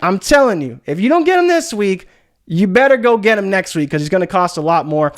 I'm telling you, if you don't get him this week, you better go get him next week because he's going to cost a lot more.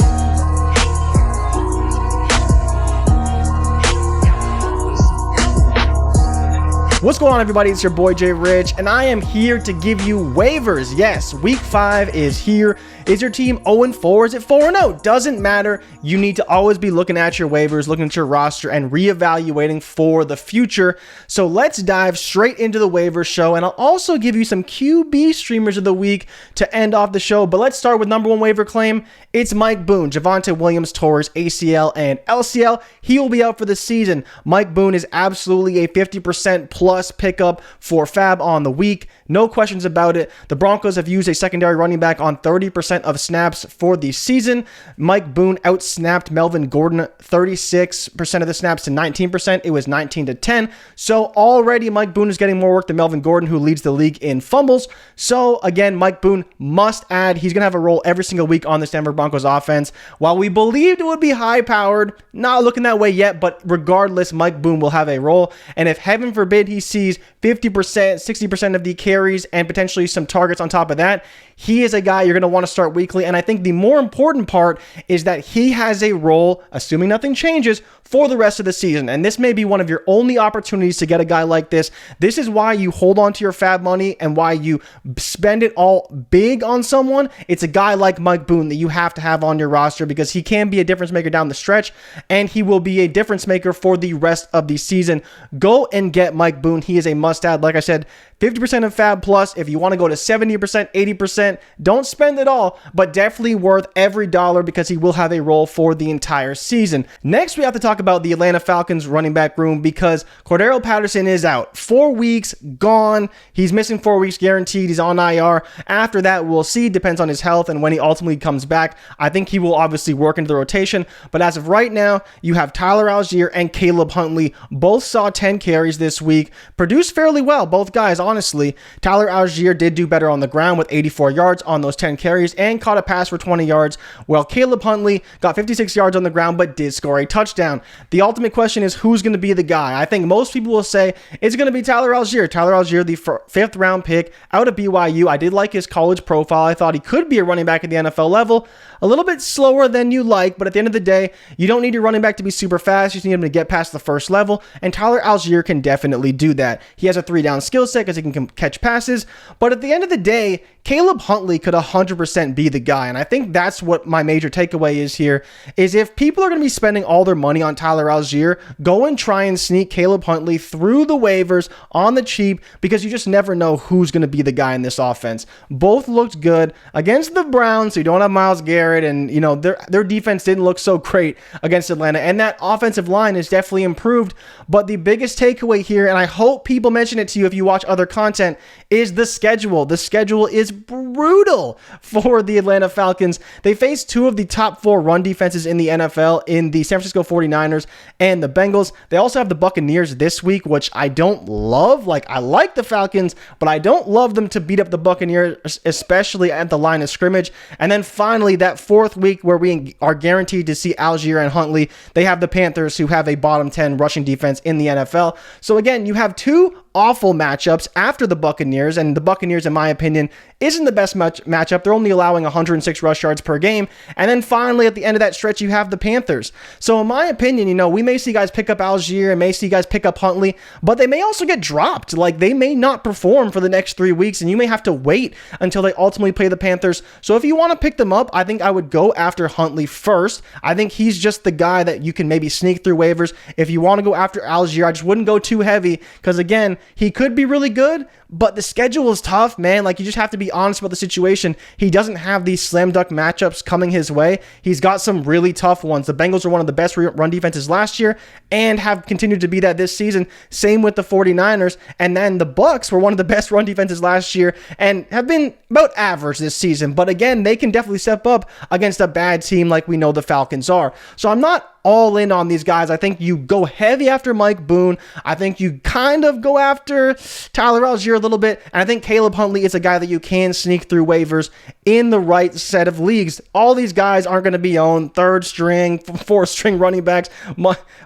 What's going on, everybody? It's your boy Jay Rich, and I am here to give you waivers. Yes, week 5 is here. Is your team 0-4? Is it 4-0? Doesn't matter. You need to always be looking at your waivers, looking at your roster, and reevaluating for the future. So let's dive straight into the waiver show, and I'll also give you some QB streamers of the week to end off the show. But let's start with number 1 waiver claim. It's Mike Boone. Javonte Williams tours ACL and LCL. He will be out for the season. Mike Boone is absolutely a 50% plus pickup for Fab on the week. No questions about it. The Broncos have used a secondary running back on 30% of snaps for the season. Mike Boone outsnapped Melvin Gordon 36% of the snaps to 19%. It was 19-10. So already Mike Boone is getting more work than Melvin Gordon, who leads the league in fumbles. So again, Mike Boone must add. He's going to have a role every single week on the Denver Broncos offense. While we believed it would be high-powered, not looking that way yet, but regardless, Mike Boone will have a role. And if heaven forbid he sees 50%, 60% of the carries and potentially some targets on top of that, he is a guy you're going to want to start weekly. And I think the more important part is that he has a role, assuming nothing changes, for the rest of the season. And this may be one of your only opportunities to get a guy like this. This is why you hold on to your Fab money and why you spend it all big on someone. It's a guy like Mike Boone that you have to have on your roster because he can be a difference maker down the stretch, and he will be a difference maker for the rest of the season. Go and get Mike Boone. He is a must-add. Like I said, 50% of Fab plus. If you want to go to 70%, 80%, don't spend it all, but definitely worth every dollar because he will have a role for the entire season. Next, we have to talk about the Atlanta Falcons running back room because Cordero Patterson is out. 4 weeks gone. He's missing 4 weeks guaranteed. He's on IR. After that, we'll see. Depends on his health and when he ultimately comes back. I think he will obviously work into the rotation, but as of right now, you have Tyler Algier and Caleb Huntley. Both saw 10 carries this week. Produced fairly well, both guys, honestly. Tyler Algier did do better on the ground with 84 yards on those 10 carries and caught a pass for 20 yards, while Caleb Huntley got 56 yards on the ground but did score a touchdown. The ultimate question is who's going to be the guy. I think most people will say it's going to be Tyler Algier. Tyler Algier, the 5th round pick out of BYU. I did like his college profile. I thought he could be a running back at the NFL level. A little bit slower than you like, but at the end of the day, you don't need your running back to be super fast. You just need him to get past the first level, and Tyler Algier can definitely do that. He has a 3-down skill set because he can catch passes, but at the end of the day, Caleb Huntley could 100% be the guy, and I think that's what my major takeaway is here, is if people are going to be spending all their money on Tyler Algier, go and try and sneak Caleb Huntley through the waivers on the cheap because you just never know who's going to be the guy in this offense. Both looked good against the Browns, so you don't have Myles Garrett, and you know their defense didn't look so great against Atlanta, and that offensive line is definitely improved. But the biggest takeaway here, and I hope people mention it to you if you watch other content, is the schedule. The schedule is brutal for the Atlanta Falcons. They face 2 of the top 4 run defenses in the NFL in the San Francisco 49ers and the Bengals. They also have the Buccaneers this week, which I don't love. Like, I like the Falcons, but I don't love them to beat up the Buccaneers, especially at the line of scrimmage. And then finally, that 4th week where we are guaranteed to see Algier and Huntley, they have the Panthers, who have a bottom 10 rushing defense in the NFL. So again, you have 2 awful matchups after the Buccaneers, and the Buccaneers, in my opinion, isn't the best matchup. They're only allowing 106 rush yards per game. And then finally, at the end of that stretch, you have the Panthers. So in my opinion, you know, we may see guys pick up Algier and may see guys pick up Huntley, but they may also get dropped. Like, they may not perform for the next 3 weeks, and you may have to wait until they ultimately play the Panthers. So if you want to pick them up, I think I would go after Huntley first. I think he's just the guy that you can maybe sneak through waivers. If you want to go after Algier, I just wouldn't go too heavy because, again, he could be really good, but the schedule is tough, man. Like, you just have to be honest about the situation. He doesn't have these slam dunk matchups coming his way. He's got some really tough ones. The Bengals are one of the best run defenses last year and have continued to be that this season. Same with the 49ers. And then the Bucs were one of the best run defenses last year and have been about average this season. But again, they can definitely step up against a bad team like we know the Falcons are. So I'm not all in on these guys. I think you go heavy after Mike Boone. I think you kind of go after Tyler Algier a little bit. And I think Caleb Huntley is a guy that you can sneak through waivers in the right set of leagues. All these guys aren't going to be owned third string, fourth string running backs.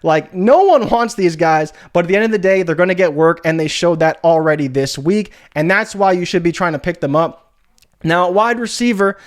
Like, no one wants these guys, but at the end of the day, they're going to get work, and they showed that already this week. And that's why you should be trying to pick them up. Now, at wide receiver,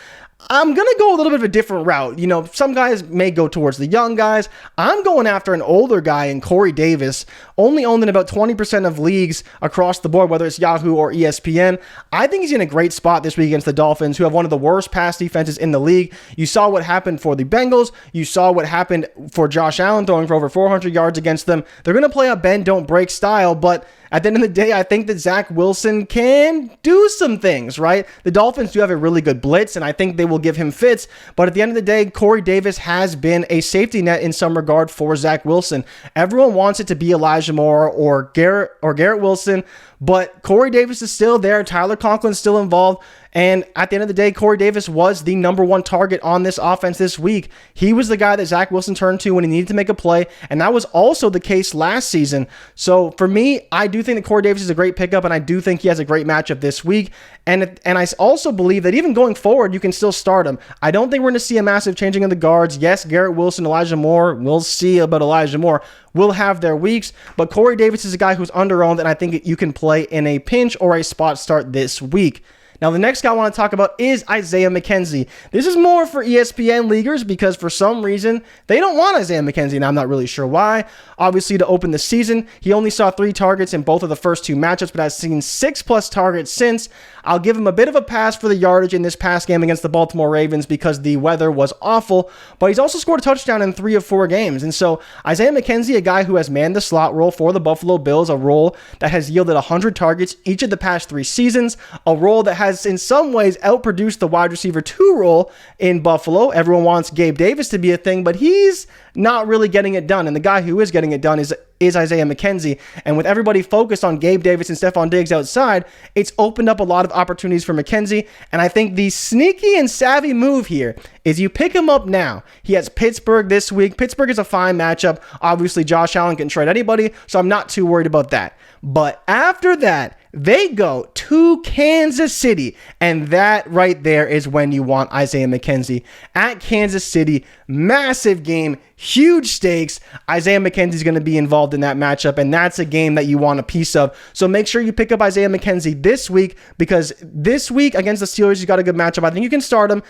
I'm going to go a little bit of a different route. You know, some guys may go towards the young guys. I'm going after an older guy in Corey Davis, only owned in about 20% of leagues across the board, whether it's Yahoo or ESPN. I think he's in a great spot this week against the Dolphins, who have one of the worst pass defenses in the league. You saw what happened for the Bengals. You saw what happened for Josh Allen throwing for over 400 yards against them. They're going to play a bend, don't break style, but at the end of the day, I think that Zach Wilson can do some things, right? The Dolphins do have a really good blitz, and I think they will give him fits. But at the end of the day, Corey Davis has been a safety net in some regard for Zach Wilson. Everyone wants it to be Elijah Moore or Garrett Wilson, but Corey Davis is still there. Tyler Conklin's still involved. And at the end of the day, Corey Davis was the number one target on this offense this week. He was the guy that Zach Wilson turned to when he needed to make a play, and that was also the case last season. So for me, I do think that Corey Davis is a great pickup, and I do think he has a great matchup this week. And I also believe that even going forward, you can still start him. I don't think we're going to see a massive changing of the guards. Yes, Garrett Wilson, Elijah Moore, we'll see about Elijah Moore, will have their weeks, but Corey Davis is a guy who's under-owned, and I think you can play in a pinch or a spot start this week. Now, the next guy I want to talk about is Isaiah McKenzie. This is more for ESPN leaguers because for some reason, they don't want Isaiah McKenzie, and I'm not really sure why. Obviously, to open the season, he only saw 3 targets in both of the first 2 matchups, but has seen 6+ targets since. I'll give him a bit of a pass for the yardage in this past game against the Baltimore Ravens because the weather was awful, but he's also scored a touchdown in 3 of 4 games. And so Isaiah McKenzie, a guy who has manned the slot role for the Buffalo Bills, a role that has yielded 100 targets each of the past 3 seasons, a role that has in some ways outproduced the wide receiver 2 role in Buffalo. Everyone wants Gabe Davis to be a thing, but he's not really getting it done. And the guy who is getting it done is Isaiah McKenzie. And with everybody focused on Gabe Davis and Stephon Diggs outside, it's opened up a lot of opportunities for McKenzie. And I think the sneaky and savvy move here is you pick him up now. He has Pittsburgh this week. Pittsburgh is a fine matchup. Obviously, Josh Allen can trade anybody, so I'm not too worried about that. But after that, they go to Kansas City, and that right there is when you want Isaiah McKenzie. At Kansas City, massive game, huge stakes. Isaiah McKenzie is going to be involved in that matchup, and that's a game that you want a piece of. So make sure you pick up Isaiah McKenzie this week, because this week against the Steelers, he's got a good matchup. I think you can start him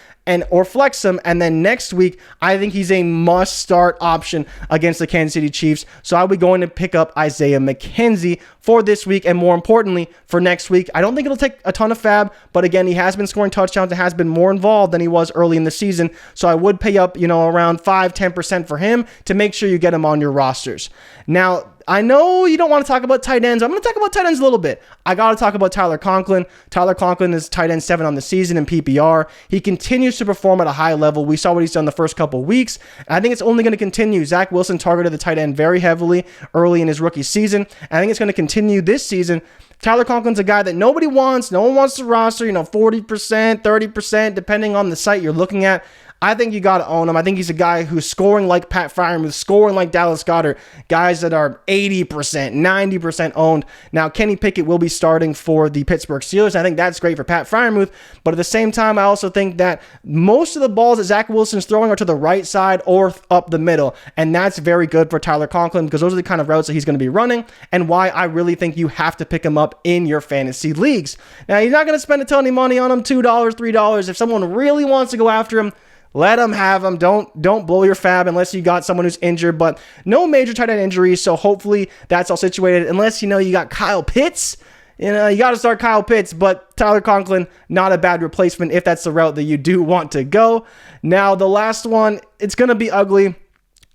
or flex him, and then next week, I think he's a must-start option against the Kansas City Chiefs. So I'll be going to pick up Isaiah McKenzie for this week, and more importantly, for next week. I don't think it'll take a ton of fab, but again, he has been scoring touchdowns and has been more involved than he was early in the season. So I would pay up, around 5-10% for him to make sure you get him on your rosters. Now, I know you don't want to talk about tight ends. I'm going to talk about tight ends a little bit. I got to talk about Tyler Conklin. Tyler Conklin is tight end 7 on the season in PPR. He continues to perform at a high level. We saw what he's done the first couple weeks. And I think it's only going to continue. Zach Wilson targeted the tight end very heavily early in his rookie season. And I think it's going to continue this season. Tyler Conklin's a guy that nobody wants. No one wants to roster, 40%, 30%, depending on the site you're looking at. I think you got to own him. I think he's a guy who's scoring like Pat Freiermuth, scoring like Dallas Goedert, guys that are 80%, 90% owned. Now, Kenny Pickett will be starting for the Pittsburgh Steelers. I think that's great for Pat Freiermuth, but at the same time, I also think that most of the balls that Zach Wilson's throwing are to the right side or up the middle, and that's very good for Tyler Conklin because those are the kind of routes that he's going to be running and why I really think you have to pick him up in your fantasy leagues. Now, you're not going to spend a ton of money on him, $2, $3. If someone really wants to go after him, let them have him. Don't blow your fab unless you got someone who's injured, but no major tight end injuries, so hopefully that's all situated. Unless, you got Kyle Pitts. You got to start Kyle Pitts, but Tyler Conklin, not a bad replacement if that's the route that you do want to go. Now, the last one, it's going to be ugly,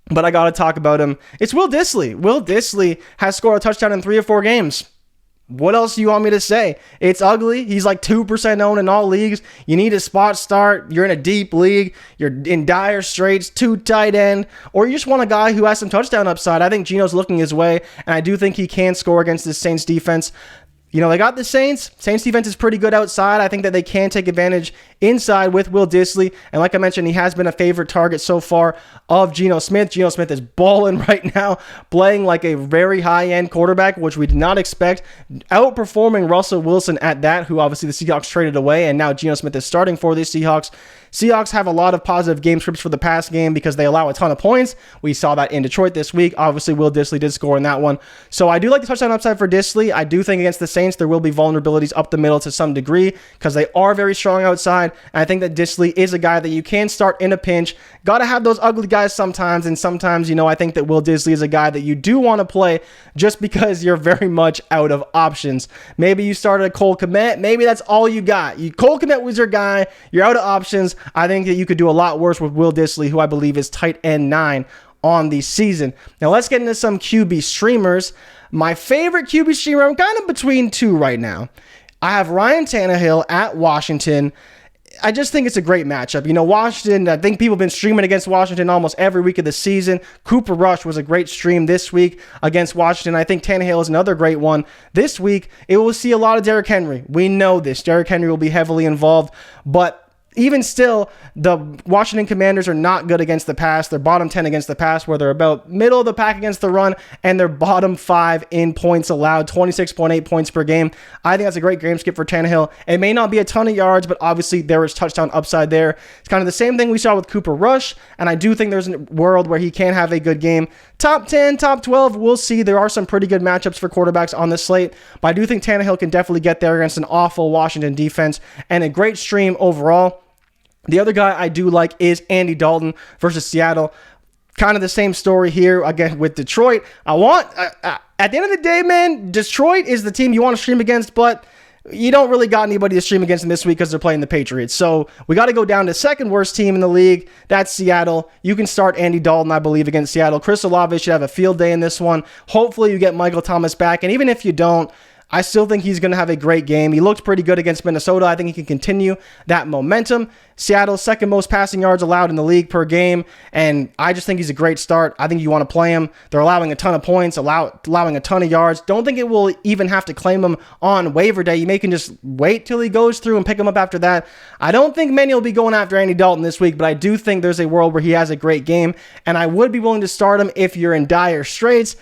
but I got to talk about him. It's Will Dissly. Will Dissly has scored a touchdown in 3 or 4 games. What else do you want me to say? It's ugly. He's like 2% owned in all leagues. You need a spot start. You're in a deep league. You're in dire straits, 2 tight end, or you just want a guy who has some touchdown upside. I think Gino's looking his way, and I do think he can score against this Saints defense. They got the Saints. Saints defense is pretty good outside. I think that they can take advantage inside with Will Dissly. And like I mentioned, he has been a favorite target so far of Geno Smith. Geno Smith is balling right now, playing like a very high-end quarterback, which we did not expect, outperforming Russell Wilson at that, who obviously the Seahawks traded away, and now Geno Smith is starting for the Seahawks. Seahawks have a lot of positive game scripts for the pass game because they allow a ton of points. We saw that in Detroit this week. Obviously, Will Dissly did score in that one. So I do like the touchdown upside for Dissly. I do think against the Saints, there will be vulnerabilities up the middle to some degree because they are very strong outside. And I think that Dissly is a guy that you can start in a pinch. Got to have those ugly guys sometimes. And sometimes, I think that Will Dissly is a guy that you do want to play just because you're very much out of options. Maybe you started a Cole Kmet. Maybe that's all you got. Cole Kmet was your guy. You're out of options. I think that you could do a lot worse with Will Dissly, who I believe is tight end 9 on the season. Now let's get into some QB streamers. My favorite QB streamer, I'm kind of between two right now. I have Ryan Tannehill at Washington. I just think it's a great matchup. Washington, I think people have been streaming against Washington almost every week of the season. Cooper Rush was a great stream this week against Washington. I think Tannehill is another great one. This week, it will see a lot of Derrick Henry. We know this. Derrick Henry will be heavily involved, but even still, the Washington Commanders are not good against the pass. They're bottom 10 against the pass, where they're about middle of the pack against the run, and they're bottom 5 in points allowed, 26.8 points per game. I think that's a great game skip for Tannehill. It may not be a ton of yards, but obviously there is touchdown upside there. It's kind of the same thing we saw with Cooper Rush, and I do think there's a world where he can have a good game. Top 10, top 12, we'll see. There are some pretty good matchups for quarterbacks on the slate, but I do think Tannehill can definitely get there against an awful Washington defense, and a great stream overall. The other guy I do like is Andy Dalton versus Seattle. Kind of the same story here again with Detroit. At the end of the day, man, Detroit is the team you want to stream against, but you don't really got anybody to stream against them this week because they're playing the Patriots. So we got to go down to second worst team in the league. That's Seattle. You can start Andy Dalton, I believe, against Seattle. Chris Olave should have a field day in this one. Hopefully you get Michael Thomas back. And even if you don't, I still think he's going to have a great game. He looked pretty good against Minnesota. I think he can continue that momentum. Seattle's second most passing yards allowed in the league per game, and I just think he's a great start. I think you want to play him. They're allowing a ton of points, allowing a ton of yards. Don't think it will even have to claim him on waiver day. You may can just wait till he goes through and pick him up after that. I don't think many will be going after Andy Dalton this week, but I do think there's a world where he has a great game, and I would be willing to start him if you're in dire straits.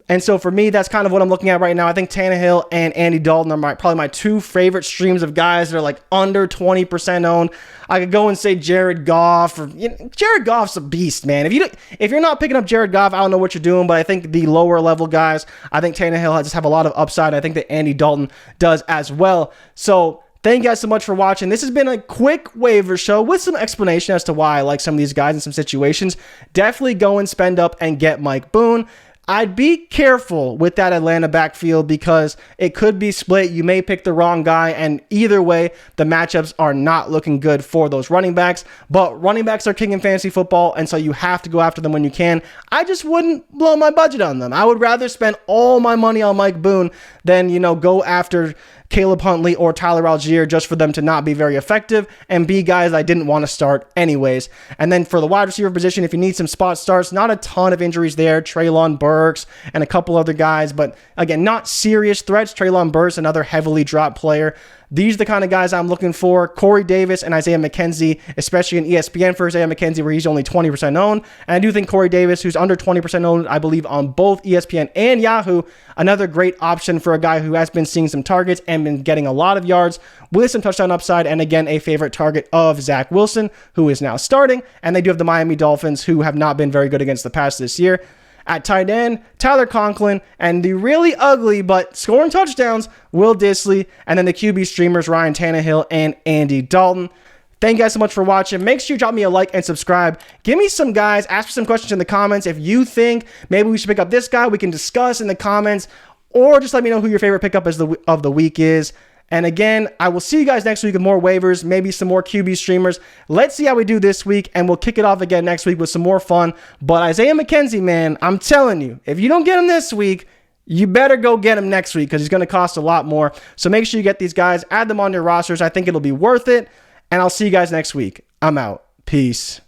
And so for me, that's kind of what I'm looking at right now. I think Tannehill and Andy Dalton are probably my two favorite streams of guys that are like under 20% owned. I could go and say Jared Goff. Jared Goff's a beast, man. If you're not picking up Jared Goff, I don't know what you're doing. But I think the lower level guys, I think Tannehill just have a lot of upside. I think that Andy Dalton does as well. So thank you guys so much for watching. This has been a quick waiver show with some explanation as to why I like some of these guys in some situations. Definitely go and spend up and get Mike Boone. I'd be careful with that Atlanta backfield because it could be split. You may pick the wrong guy, and either way, the matchups are not looking good for those running backs. But running backs are king in fantasy football, and so you have to go after them when you can. I just wouldn't blow my budget on them. I would rather spend all my money on Mike Boone than, go after Caleb Huntley or Tyler Algier just for them to not be very effective and be guys I didn't want to start anyways. And then for the wide receiver position, if you need some spot starts, not a ton of injuries there. Treylon Burks and a couple other guys, but again, not serious threats. Treylon Burks, another heavily dropped player. These are the kind of guys I'm looking for. Corey Davis and Isaiah McKenzie, especially in ESPN for Isaiah McKenzie, where he's only 20% owned. And I do think Corey Davis, who's under 20% owned, I believe on both ESPN and Yahoo, another great option for a guy who has been seeing some targets and been getting a lot of yards with some touchdown upside. And again, a favorite target of Zach Wilson, who is now starting. And they do have the Miami Dolphins, who have not been very good against the pass this year. At tight end, Tyler Conklin, and the really ugly but scoring touchdowns, Will Dissly, and then the QB streamers, Ryan Tannehill and Andy Dalton. Thank you guys so much for watching. Make sure you drop me a like and subscribe. Give me some guys, ask me some questions in the comments. If you think maybe we should pick up this guy, we can discuss in the comments, or just let me know who your favorite pickup of the week is. And again, I will see you guys next week with more waivers, maybe some more QB streamers. Let's see how we do this week, and we'll kick it off again next week with some more fun. But Isaiah McKenzie, man, I'm telling you, if you don't get him this week, you better go get him next week because he's going to cost a lot more. So make sure you get these guys, add them on your rosters. I think it'll be worth it, and I'll see you guys next week. I'm out. Peace.